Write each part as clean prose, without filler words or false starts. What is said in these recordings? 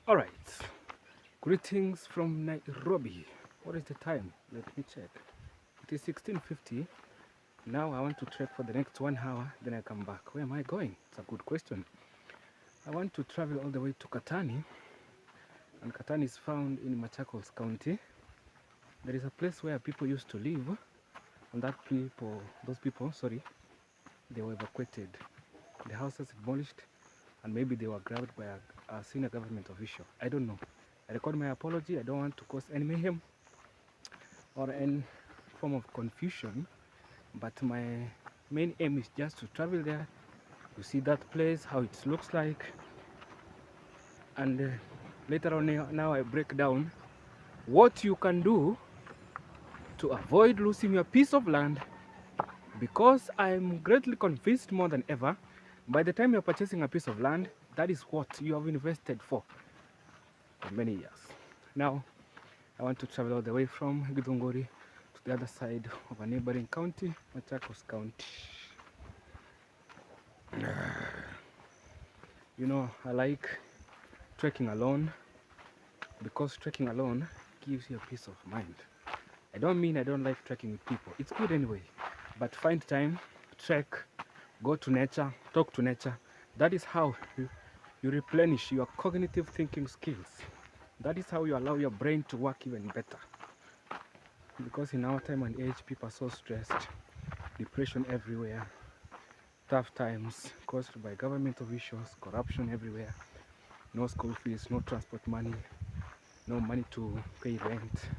Alright, greetings from Nairobi. What is the time? Let me check. It is 16:50. Now I want to trek for the next 1 hour, then I come back. Where am I going? It's a good question. I want to travel all the way to Katani, and Katani is found in Machakos County. There is a place where people used to live, and those people, they were evacuated. The houses demolished, and maybe they were grabbed by a senior government official. I don't know. I record my apology. I don't want to cause any mayhem or any form of confusion, but my main aim is just to travel there, to see that place, how it looks like, and later on now I break down what you can do to avoid losing your piece of land, because I'm greatly convinced more than ever, by the time you're purchasing a piece of land, that is what you have invested for many years. Now, I want to travel all the way from Githunguri to the other side of a neighboring county, Machakos County. You know, I like trekking alone, because trekking alone gives you a peace of mind. I don't mean I don't like trekking with people. It's good anyway, but find time, trek, go to nature, talk to nature. That is how you replenish your cognitive thinking skills. That is how you allow your brain to work even better. Because in our time and age, people are so stressed, depression everywhere, tough times caused by government officials, corruption everywhere, no school fees, no transport money, no money to pay rent.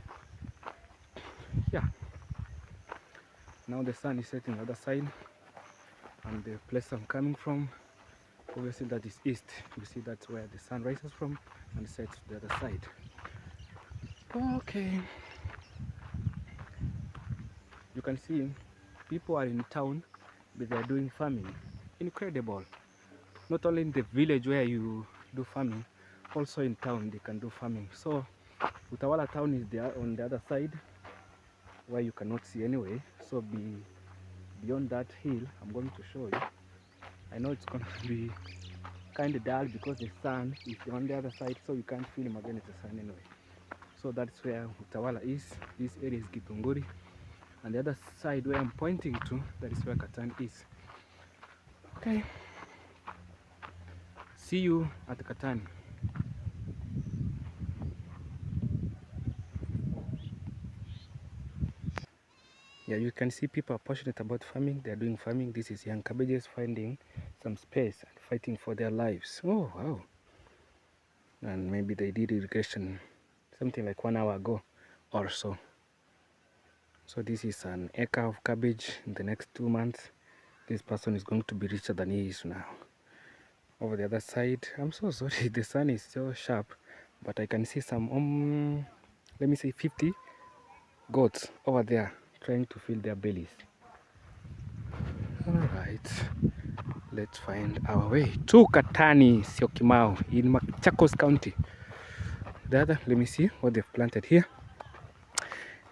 Yeah. Now the sun is setting on the other side, and the place I'm coming from, obviously that is east. You see that's where the sun rises from and sets to the other side. Okay. You can see people are in town, but they are doing farming. Incredible. Not only in the village where you do farming, also in town they can do farming. So Utawala town is there on the other side, where you cannot see anyway. So beyond that hill, I'm going to show you. I know it's going to be kind of dull because the sun is on the other side, so you can't feel him against the sun anyway. So that's where Utawala is. This area is Githunguri, and the other side where I'm pointing to, that is where Katani is. Okay. See you at Katani. Yeah, you can see people are passionate about farming. They are doing farming. This is young cabbages finding some space and fighting for their lives. Oh, wow. And maybe they did irrigation something like 1 hour ago or so. So this is an acre of cabbage. In the next 2 months, this person is going to be richer than he is now. Over the other side, I'm so sorry, the sun is so sharp, but I can see some, let me say 50 goats over there trying to fill their bellies. Alright, let's find our way to Katani, Syokimau in Machakos County. The other, let me see what they've planted here.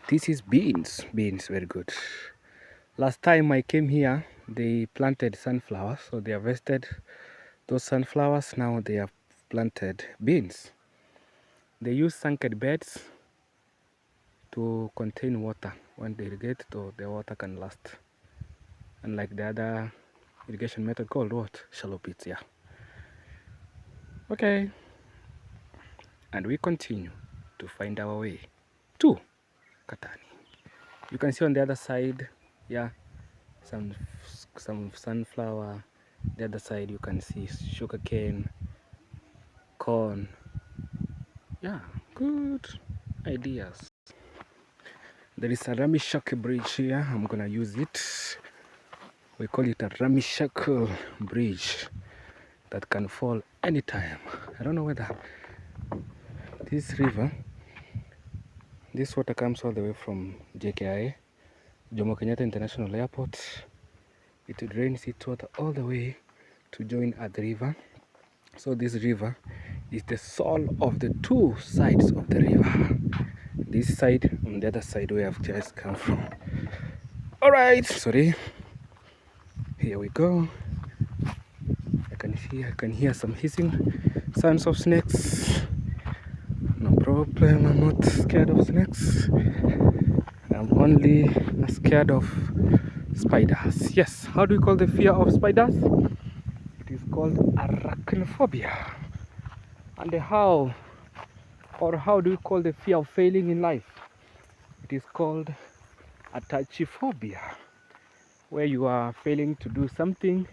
This is beans, very good. Last time I came here, they planted sunflowers, so they harvested those sunflowers. Now they have planted beans. They use sunken beds to contain water. When they irrigate, so the water can last. Unlike the other irrigation method called what? Shallow pits, yeah. Okay. And we continue to find our way to Katani. You can see on the other side, yeah, some sunflower. The other side you can see sugarcane, corn. Yeah, good ideas. There is a Ramishak bridge here. I'm gonna use it. We call it a Ramishak bridge that can fall anytime. I don't know whether this river, this water comes all the way from JKIA, Jomo Kenyatta International Airport. It drains its water all the way to join at the river. So this river is the soul of the two sides of the river. This side and the other side where I've just come from. Alright, sorry. Here we go. I can hear some hissing sounds of snakes. problem. I'm not scared of snakes. I'm only scared of spiders. Yes, how do we call the fear of spiders? It is called arachnophobia. And how do we call the fear of failing in life? It is called atachiphobia, where you are failing to do something.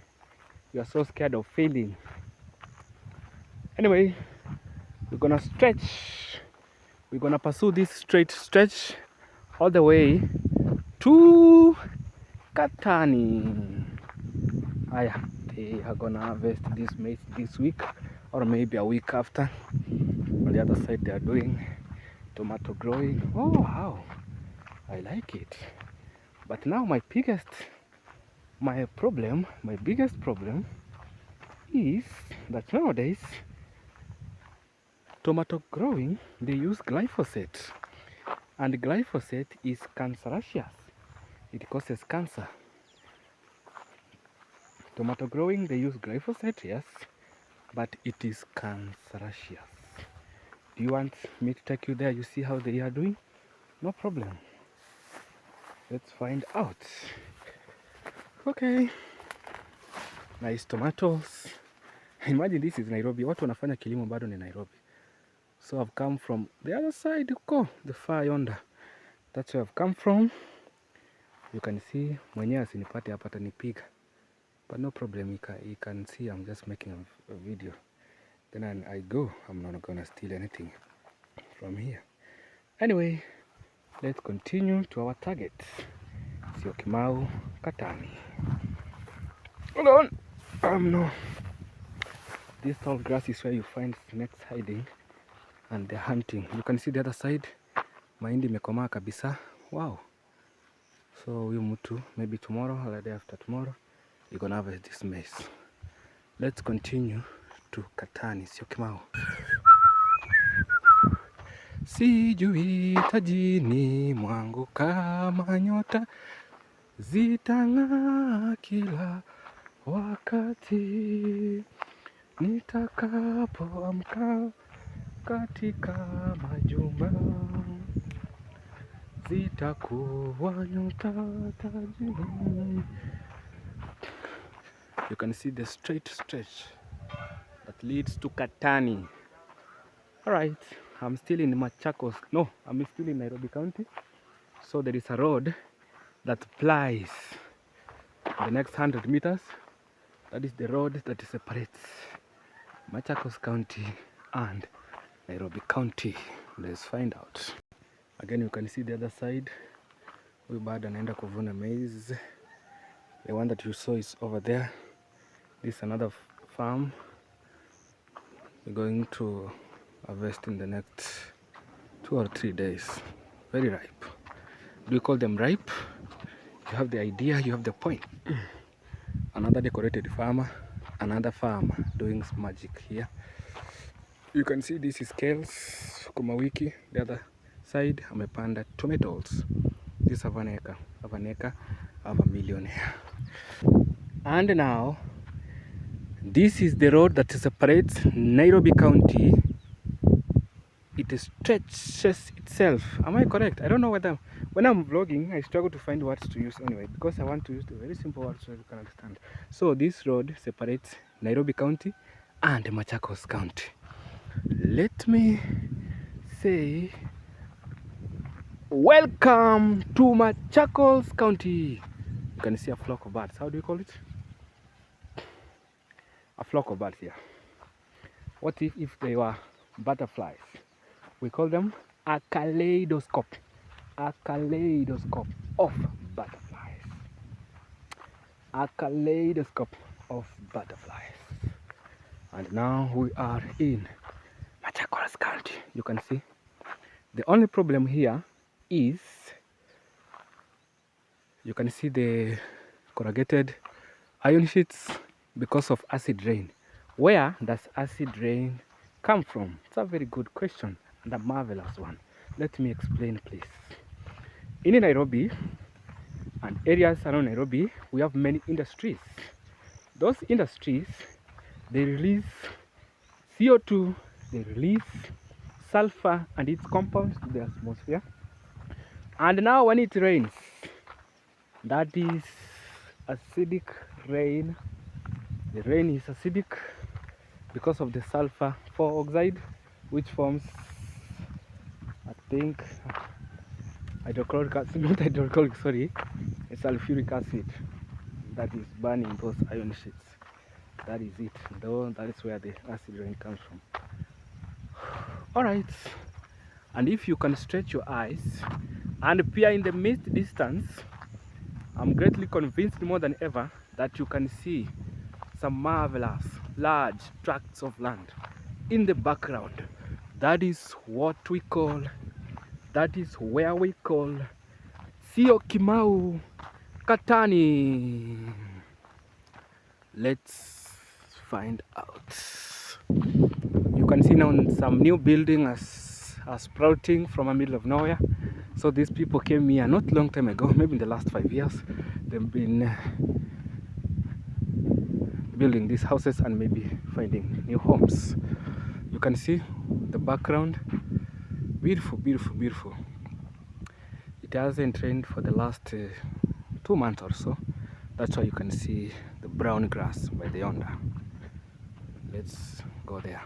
You are so scared of failing. Anyway, we're gonna stretch. We're gonna pursue this straight stretch all the way to Katani. They are gonna harvest this maize this week, or maybe a week after. On the other side, they are doing tomato growing. Oh wow, I like it. But now my biggest problem is that nowadays tomato growing, they use glyphosate, and glyphosate is cancerous. It causes cancer. Tomato growing, they use glyphosate, yes, but it is cancerous. Do you want me to take you there? You see how they are doing? No problem. Let's find out. Okay. Nice tomatoes. Imagine this is Nairobi. Watu wanafanya kilimo bado ni Nairobi. So I've come from the other side, the far yonder. That's where I've come from. You can see, mwenyewe asinipate hapa atanipiga. But no problem, you can see I'm just making a video. Then I go, I'm not gonna steal anything from here. Anyway, let's continue to our target. Syokimau, Katani. Hold on! No. This tall grass is where you find snakes hiding and they're hunting. You can see the other side. Mahindi imekomaa kabisa. Wow. So huyu mtu, maybe tomorrow or the day after tomorrow, you're gonna harvest this maize. Let's continue to Katani, Syokimau. Sijui tajini mwangu kama nyota zitang'aa kila wakati nitakapoamka katika majumba zitakuwa nyota tajini. You can see the straight stretch that leads to Katani. Alright, I'm still in Machakos. No, I'm still in Nairobi County. So there is a road that plies the next 100 meters. That is the road that separates Machakos County and Nairobi County. Let's find out. Again, you can see the other side. Huyu bado anaenda kuvuna maize. The one that you saw is over there. This is another farm. We're going to harvest in the next 2 or 3 days. Very ripe. Do you call them ripe? You have the idea, you have the point. Another decorated farmer, another farmer doing magic here. You can see this is kales, sukuma wiki. The other side, amepanda tomatoes. This have an acre, I'm a millionaire. And now, this is the road that separates Nairobi County. It stretches itself. Am I correct? I don't know whether, when I'm vlogging, I struggle to find words to use anyway, because I want to use the very simple words so you can understand. So this road separates Nairobi County and Machakos County. Let me say, welcome to Machakos County. You can see a flock of birds. How do you call it? A flock of birds here. What if they were butterflies? We call them a kaleidoscope. A kaleidoscope of butterflies. A kaleidoscope of butterflies. And now we are in Machakos County. You can see. The only problem here is you can see the corrugated iron sheets because of acid rain. Where does acid rain come from? It's a very good question and a marvelous one. Let me explain, please. In Nairobi and areas around Nairobi, we have many industries. Those industries, they release CO2, they release sulfur and its compounds to the atmosphere. And now when it rains, that is acidic rain. The rain is acidic because of the sulfur 4 oxide, which forms, I think, hydrochloric acid, not hydrochloric, sorry, a sulfuric acid that is burning those iron sheets. That is it, though that is where the acid rain comes from. Alright, and if you can stretch your eyes and peer in the mid distance, I'm greatly convinced more than ever that you can see some marvelous large tracts of land in the background. That is what we call, that is where we call Sio Kimau, Katani. Let's find out. You can see now some new building are sprouting from the middle of nowhere. So these people came here not long time ago, maybe in the last 5 years. They've been building these houses and maybe finding new homes. You can see the background, beautiful, beautiful, beautiful. It hasn't rained for the last 2 months or so. That's why you can see the brown grass by the yonder. Let's go there.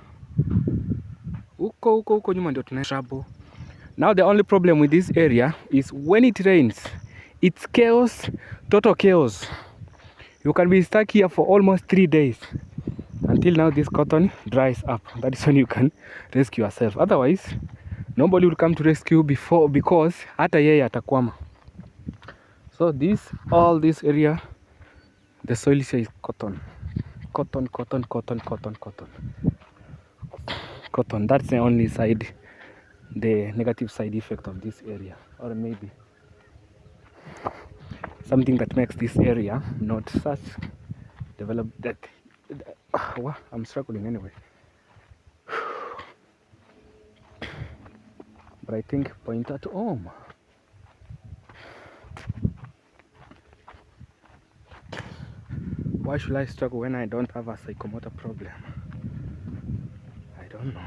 Uko nyuma ndio tuna trouble. Now the only problem with this area is when it rains, it's chaos, total chaos. You can be stuck here for almost 3 days until now this cotton dries up. That is when you can rescue yourself. Otherwise, nobody will come to rescue because hata yeye atakwama. So all this area, the soil here is cotton. Cotton. That's the only side, the negative side effect of this area, or maybe something that makes this area not such developed that I'm struggling anyway. But I think point at home. Why should I struggle when I don't have a psychomotor problem? I don't know.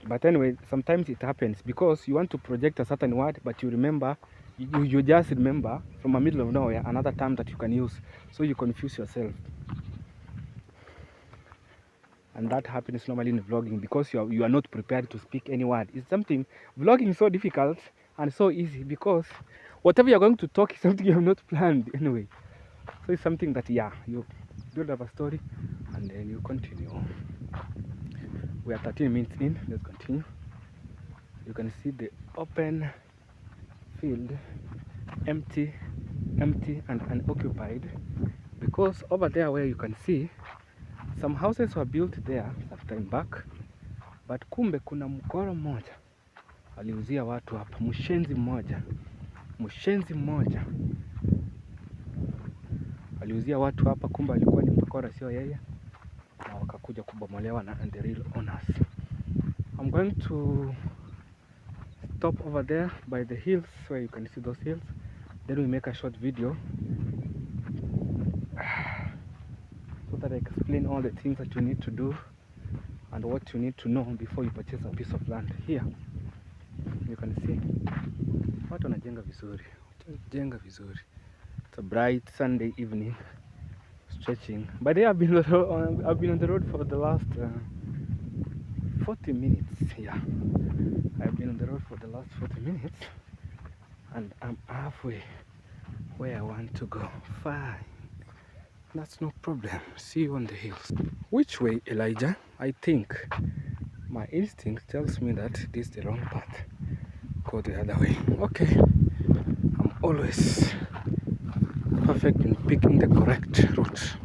But anyway, sometimes it happens because you want to project a certain word, but you remember, you just remember from the middle of nowhere another term that you can use, so you confuse yourself. And that happens normally in vlogging because you are not prepared to speak any word. It's something, vlogging is so difficult and so easy because whatever you're going to talk is something you have not planned anyway. So it's something that, yeah, you build up a story and then you continue. We are 13 minutes in, let's continue. You can see the open field, empty and unoccupied, because over there where you can see some houses were built there some time back, but kumbe kuna mkoro mmoja aliuzia watu hapa, mshenzi mmoja aliuzia watu hapa, kumbe alikuwa ni mkora, sio yeye, na wakakuja kubomolewa na the real owners. I'm going to stop over there by the hills where you can see those hills, then we make a short video so that I explain all the things that you need to do and what you need to know before you purchase a piece of land. Here you can see watu wanajenga vizuri. It's a bright Sunday evening, stretching. But I've been on the road for the last 40 minutes. Yeah, I've been on the road for the last 40 minutes and I'm halfway where I want to go. Fine, that's no problem. See you on the hills. Which way, Elijah? I think my instinct tells me that this is the wrong path. Go the other way. Okay, I'm always perfect in picking the correct route.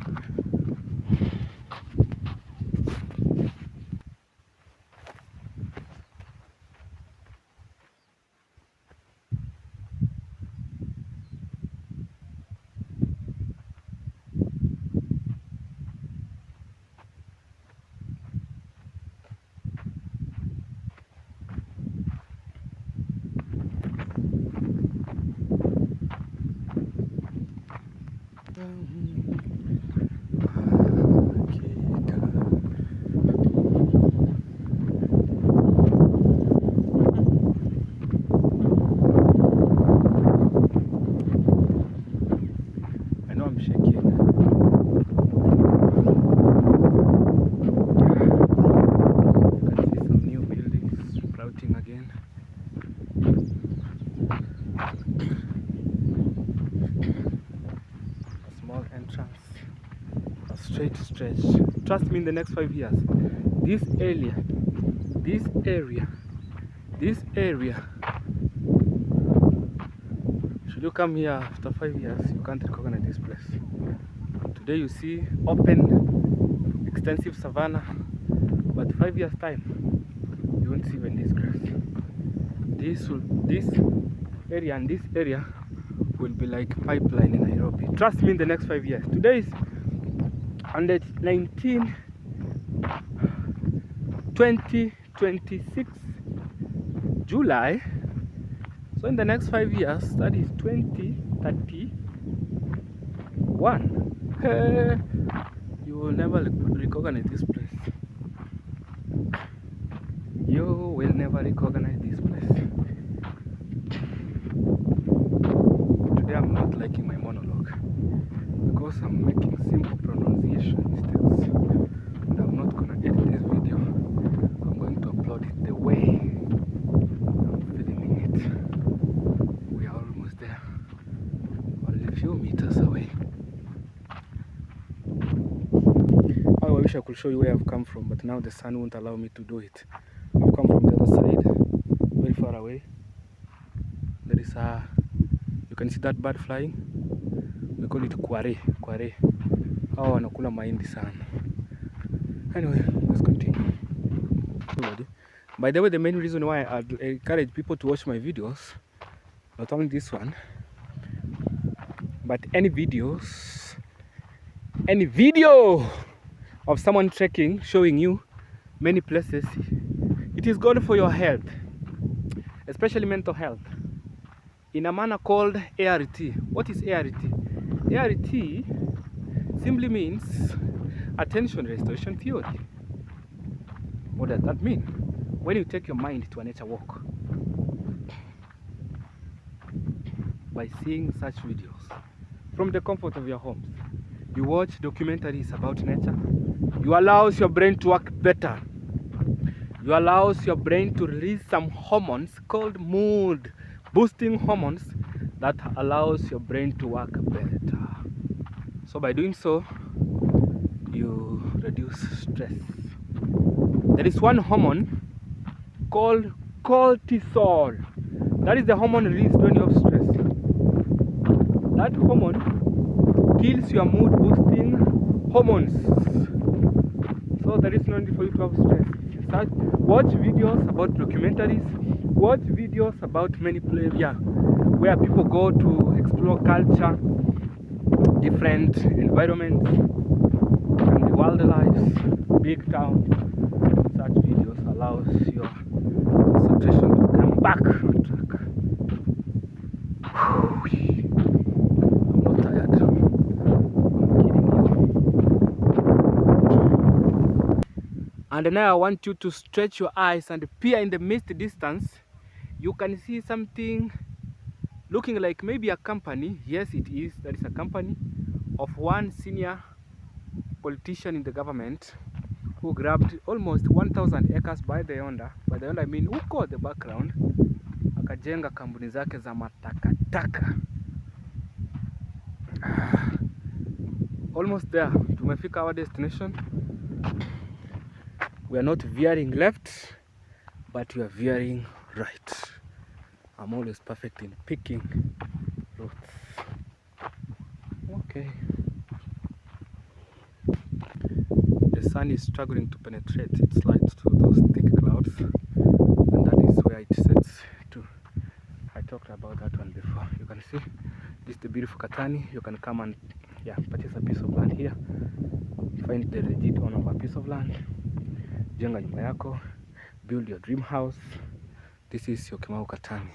trust me, in the next 5 years, this area, should you come here after 5 years, you can't recognize this place. Today you see open, extensive savanna, but 5 years time, you won't see even this grass. This area and this area will be like pipeline in Nairobi. Trust me, in the next 5 years. Today is on the 2026 July. So in the next 5 years, that is 2031, you will never recognize this place. You will never recognize this place. Today I'm not liking my monologue because I'm making simple pronunciation mistakes, and I'm not gonna edit this video. I'm going to upload it the way I'm filming it. We are almost there, only a few meters away. I wish I could show you where I've come from, but now the sun won't allow me to do it. I've come from the other side, very far away. There is you can see that bird flying. We call it kware. Hawa wanakula mahindi sana. Anyway, let's continue. By the way, the main reason why I encourage people to watch my videos, not only this one, but any video of someone trekking, showing you many places, it is good for your health, especially mental health, in a manner called ART. What is ART? ART simply means attention restoration theory. What does that mean? When you take your mind to a nature walk by seeing such videos from the comfort of your homes, you watch documentaries about nature, you allows your brain to work better. You allows your brain to release some hormones called mood boosting hormones that allows your brain to work better. So by doing so, you reduce stress. There is one hormone called cortisol. That is the hormone released when you have stress. That hormone kills your mood boosting hormones. So there is no need for you to have stress. Watch videos about documentaries, watch videos about many places where people go to explore culture, different environments, and the wildlife, big town. Such videos allows your concentration to come back on track. I'm not tired. I'm kidding you. And now I want you to stretch your eyes and peer in the mist distance. You can see something looking like maybe a company. Yes, it is. That is a company of one senior politician in the government who grabbed almost 1,000 acres by the yonder. By the yonder I mean huko the background, akajenga kampuni zake za matakataka. Almost there. Tumefika our destination. We are not veering left, but we are veering right. I'm always perfect in picking routes. Okay. The sun is struggling to penetrate its light through those thick clouds, and that is where it sets to. I talked about that one before. You can see this is the beautiful Katani. You can come and purchase a piece of land here. Find the legit owner of a piece of land. Jenga nyumba yako, build your dream house. This is your Kimau Katani.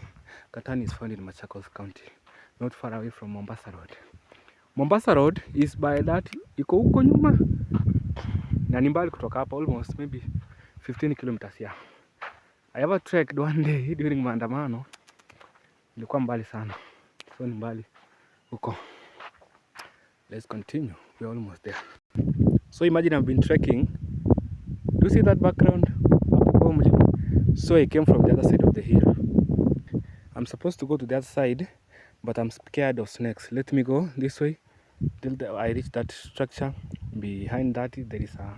Katani is found in Machakos County, not far away from Mombasa Road. Mombasa Road is by that, iko huko nyuma. Na ni mbali kutoka hapa, almost maybe 15 kilometers here. I ever trekked one day during maandamano. Ilikuwa mbali sana. So ni mbali huko. Let's continue. We're almost there. So imagine I've been trekking. Do you see that background? So I came from the other side of the hill. I'm supposed to go to the other side, but I'm scared of snakes. Let me go this way till I reach that structure. Behind that there is a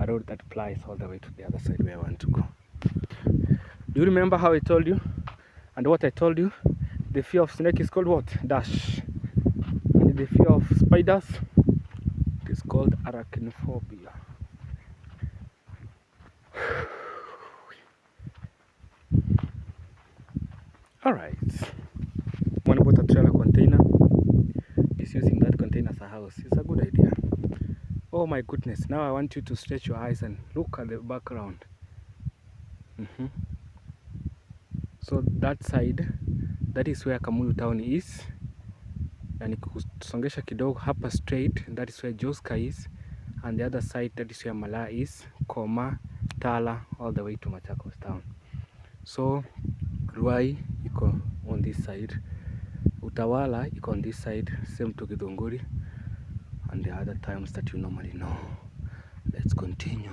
a road that plies all the way to the other side where I want to go. Do you remember how I told you and what I told you? The fear of snake is called what? Dash. And the fear of spiders, it is called arachnophobia. Alright. One bought a trailer container is using that container as a house. It's a good idea. Oh my goodness, now I want you to stretch your eyes and look at the background. So that side, that is where Kamulu town is. And kusongesha kidogo hapa straight, that is where Joska is. And the other side, that is where Mala is, Koma, Tala, all the way to Machakos town. So Ruai iko on this side, Utawala iko on this side, same to Githunguri, and the other times that you normally know. Let's continue.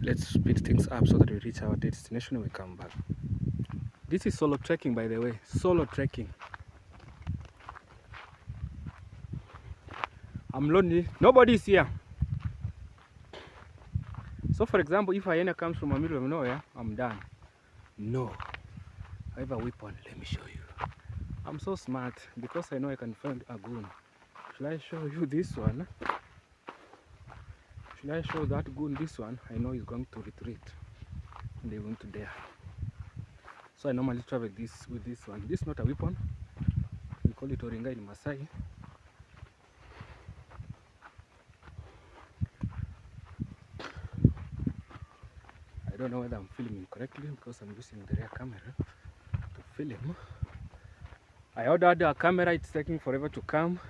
Let's speed things up so that we reach our destination when we come back. This is solo trekking, by the way. Solo trekking. I'm lonely. Nobody's here. So for example, if a hyena comes from the middle of nowhere, I'm done. No. I have a weapon. Let me show you. I'm so smart because I know I can find a goon. Should I show you this one? Should I show that goon this one? I know he's going to retreat. And they're going to dare. So I normally travel with this one. This is not a weapon. We call it Oringa in Masai. I don't know whether I'm filming correctly because I'm using the rear camera to film. I ordered a camera, it's taking forever to come.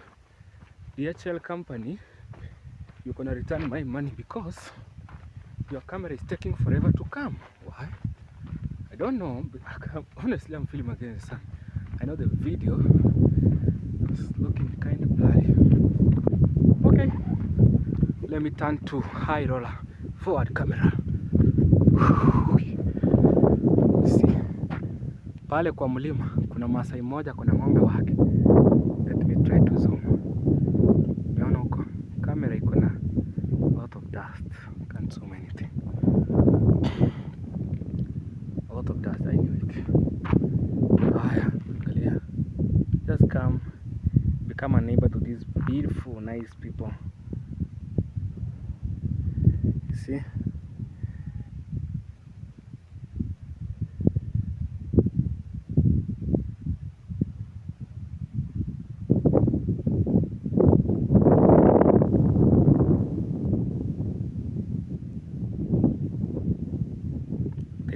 DHL company, you're gonna return my money because your camera is taking forever to come. Why? I don't know. Honestly, I'm filming against the sun. I know the video is looking kind of blurry. Okay, let me turn to high roller forward camera. See, pale kwa mlima kuna Masai moja, kuna ng'ombe wake. Let me try to zoom. Umeona huko camera iko na a lot of dust. Can't zoom anything. A lot of dust, I knew it. Haya, angalia. Just come, become a neighbor to these beautiful, nice people. You see?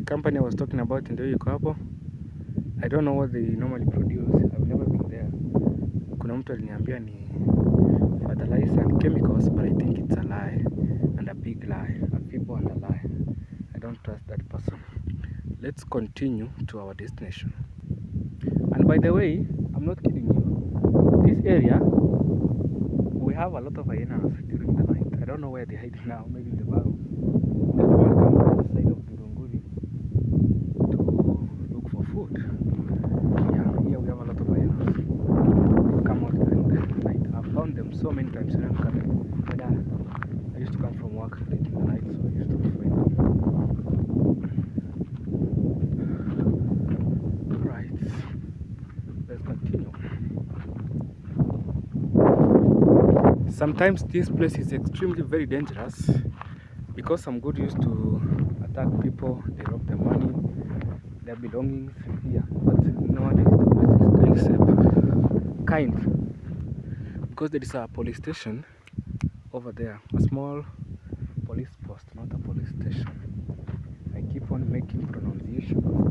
Company I was talking about ndio yuko hapo. I don't know what they normally produce. I've never been there. Kuna mtu aliniambia ni fertilizer and chemicals, but I think it's a lie and a big lie. A people and a lie. I don't trust that person. Let's continue to our destination. And by the way, I'm not kidding you. This area, we have a lot of hyenas during the night. I don't know where they're hiding now. Maybe in the barrel. They all come to the side of Githunguri to look for food. Yeah, here we have a lot of hyenas. They come out during the night. I've found them so many times when I'm coming. But I used to come from work late in the night, so I used to find them. Right, let's continue. Sometimes this place is extremely very dangerous because some good used to attack people, they rob their money, their belongings here. But nowadays the place is kind of safe. Because there is a police station over there, a small police post, not a police station. I keep on making pronunciation of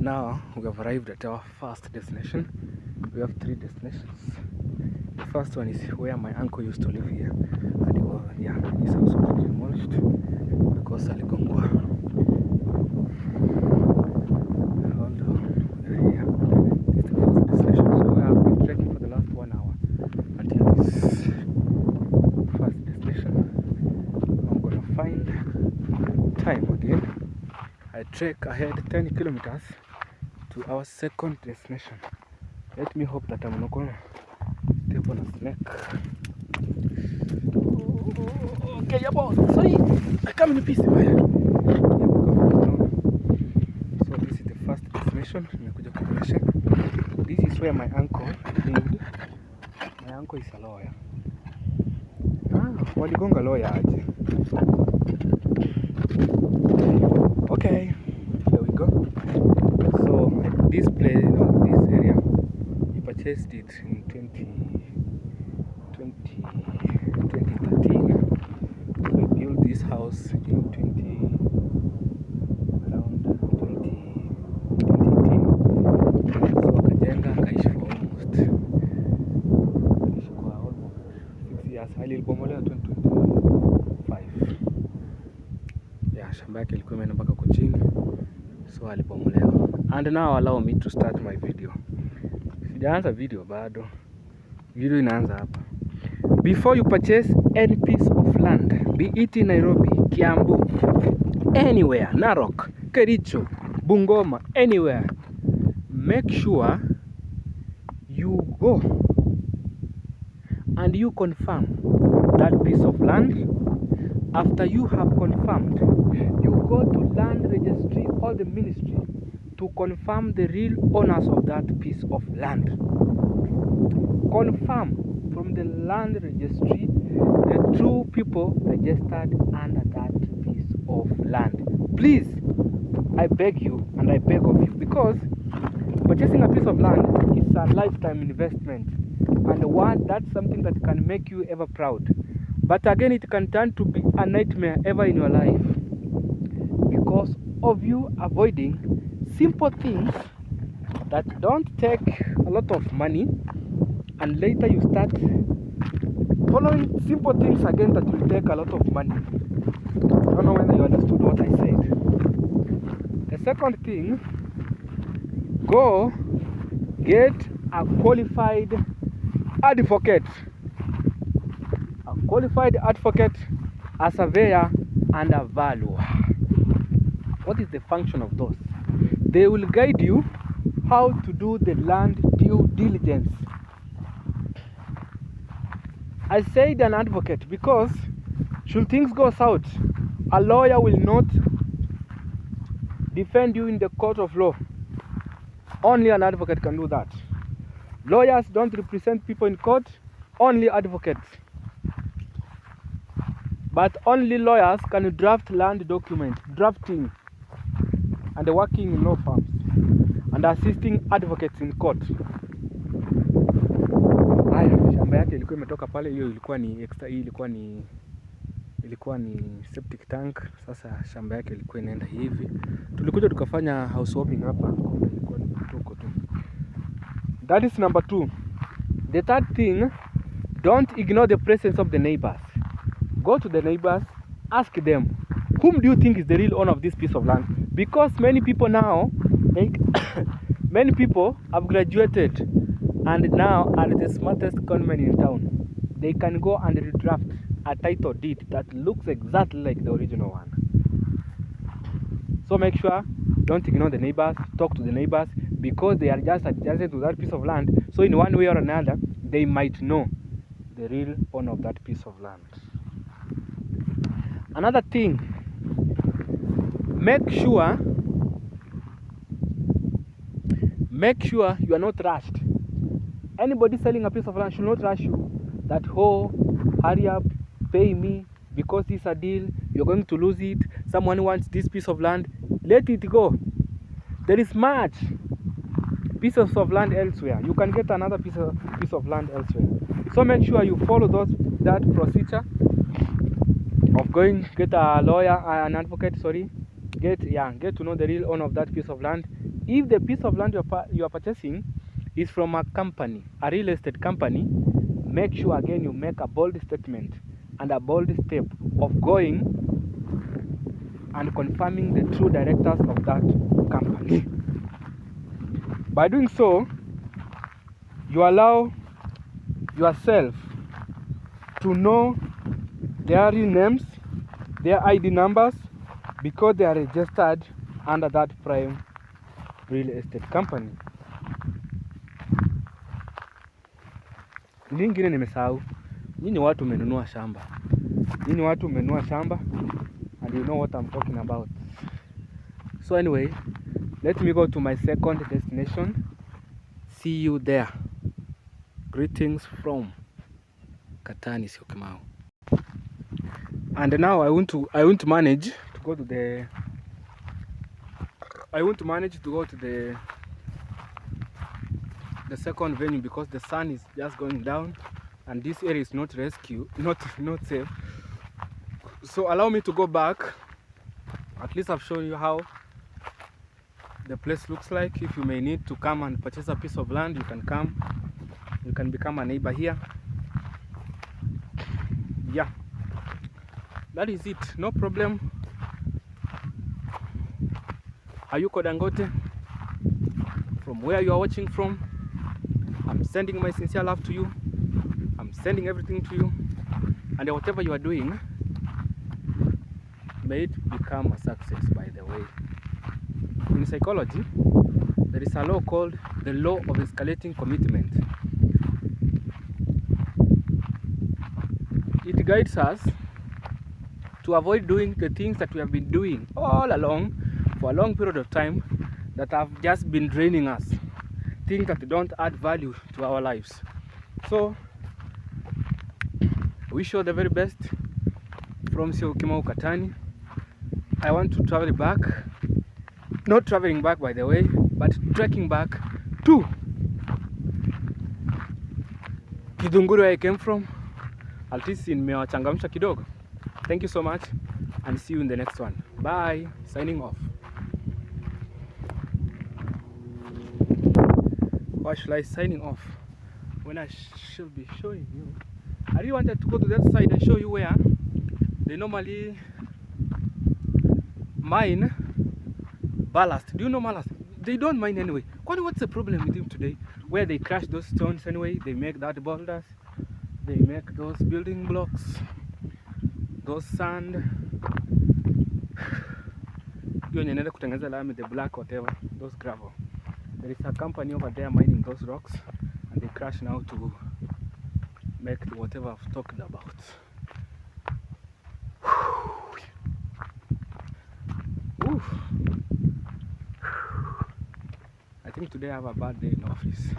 Now we have arrived at our first destination. We have 3 destinations. The first one is where my uncle used to live here. And his house was demolished because aligongwa. Hold on, we're here. This is the first destination. So we have been trekking for the last 1 hour until this first destination. I'm gonna find time again. I trek ahead 10 kilometers to our second destination. Let me hope that I'm not gonna step on a snake. Okay, yeah, boss. Sorry, I come in a piece. Here we go. So this is the first destination. This is where my uncle lived. My uncle is a lawyer. Waligonga lawyer aje. Okay, here we go. So this place, this area, he purchased it in 2013. So he built this house in around 2018. So akajenga akaishi for almost 6 years. Alibomolewa 2025. Yeah, shamba yake ilikuwa imeenda mpaka huko chini. So alibomolewa. And now allow me to start my video. Sijaanza video bado. Video inaanza hapa. Before you purchase any piece of land, be it in Nairobi, Kiambu, anywhere, Narok, Kericho, Bungoma, anywhere, make sure you go and you confirm that piece of land. After you have confirmed, you go to land registry or the ministry to confirm the real owners of that piece of land. Confirm from the land registry the true people registered under that piece of land. Please, I beg you and I beg of you, because purchasing a piece of land is a lifetime investment, and that's something that can make you ever proud. But again, it can turn to be a nightmare ever in your life because of you avoiding simple things that don't take a lot of money, and later you start following simple things again that will take a lot of money. I don't know whether you understood what I said. The second thing, go get a qualified advocate. A qualified advocate, a surveyor, and a valuer. What is the function of those? They will guide you how to do the land due diligence. I said an advocate because should things go south, a lawyer will not defend you in the court of law. Only an advocate can do that. Lawyers don't represent people in court, only advocates. But only lawyers can draft land documents, drafting, and working in law firms, and assisting advocates in court. Haya, shamba yake ilikuwa imetoka pale, hiyo ilikuwa ni extra, hii ilikuwa ni septic tank. Sasa shamba yake ilikuwa inaenda hivi. Tulikuja tukafanya housewarming hapa, ilikuwa ni tuko tu. That is number 2. The third thing, don't ignore the presence of the neighbors. Go to the neighbors, ask them, whom do you think is the real owner of this piece of land? Because many people now, many people have graduated and now are the smartest conmen in town. They can go and redraft a title deed that looks exactly like the original one. So make sure, don't ignore the neighbors, talk to the neighbors, because they are just adjacent to that piece of land. So in one way or another, they might know the real owner of that piece of land. Another thing, make sure you are not rushed. Anybody selling a piece of land should not rush you. That, oh, hurry up, pay me, because it's a deal, you're going to lose it. Someone wants this piece of land, let it go. There is much pieces of land elsewhere. You can get another piece of land elsewhere. So make sure you follow that procedure of going, get a lawyer, an advocate, get to know the real owner of that piece of land. If the piece of land you are purchasing is from a company, a real estate company, make sure again you make a bold statement and a bold step of going and confirming the true directors of that company. By doing so, you allow yourself to know their real names, their ID numbers, because they are registered under that prime real estate company. Lingine nimesahau. Nyinyi watu mmenunua shamba. Nyinyi watu mmenunua shamba and you know what I'm talking about. So anyway, let me go to my second destination. See you there. Greetings from Katani, Syokimau. And now I want to manage to go to the second venue because the sun is just going down and this area is not safe. So allow me to go back. At least I've shown you how the place looks like. If you may need to come and purchase a piece of land, you can come. You can become a neighbor here. Yeah, that is it. No problem. Ayuko Dangote, from where you are watching from, I'm sending my sincere love to you. I'm sending everything to you, and whatever you are doing, may it become a success. By the way, in psychology, there is a law called the law of escalating commitment. It guides us to avoid doing the things that we have been doing all along for a long period of time that have just been draining us, things that don't add value to our lives. So we show the very best from Syokimau, Katani. I want to travel back, not traveling back by the way, but trekking back to Githunguri where I came from. At least nimewachangamsha kidogo. Thank you so much and see you in the next one. Bye. Signing off. Why should I signing off when I should be showing you? I really wanted to go to that side and show you where they normally mine ballast. Do you know ballast? They don't mine anyway. What's the problem with him today? Where they crash those stones anyway, they make that boulders, they make those building blocks, those sand. You need kutengeneza lami, the black whatever, those gravel. There is a company over there mining those rocks, and they crash now to make whatever I've talked about. I think today I have a bad day in office.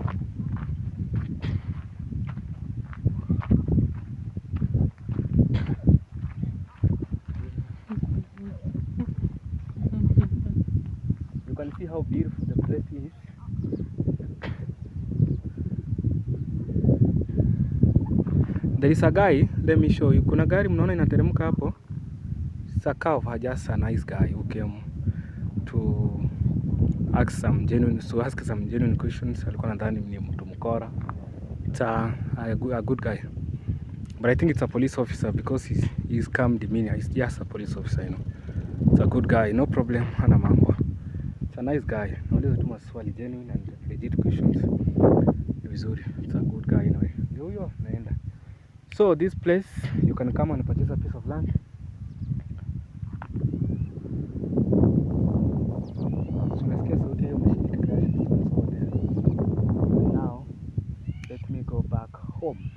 You can see how beautiful the place is. There is a guy, let me show you. Kuna gari mnaona inateremka hapo. Sakao just a nice guy who came to ask some genuine questions. Alikuwa nadhani ni mtu mkora. It's a good guy. But I think it's a police officer because he's calm demeanor. He's just a police officer, you know. It's a good guy, no problem, hana mambo. It's a nice guy. Nauliza tu maswali genuine and legit questions. Ni vizuri. It's a good guy anyway. Ndio huyo naenda. So this place you can come and purchase a piece of land. Now let me go back home.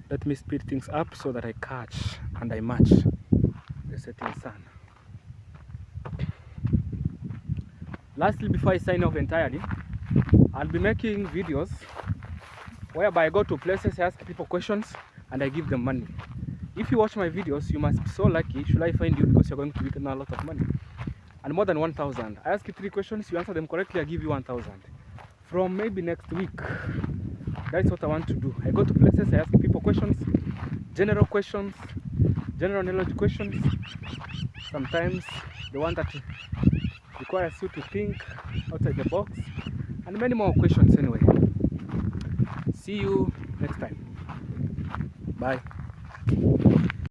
Let me speed things up so that I catch and I match the setting sun. Lastly, before I sign off entirely, I'll be making videos whereby I go to places, I ask people questions and I give them money. If you watch my videos, you must be so lucky. Should I find you because you're going to win a lot of money and more than 1,000. I ask you 3 questions, you answer them correctly, I give you 1,000. From maybe next week, that's what I want to do. I go to places, I ask people questions, general knowledge questions, sometimes the one that requires you to think outside the box, and many more questions anyway. See you next time. Bye.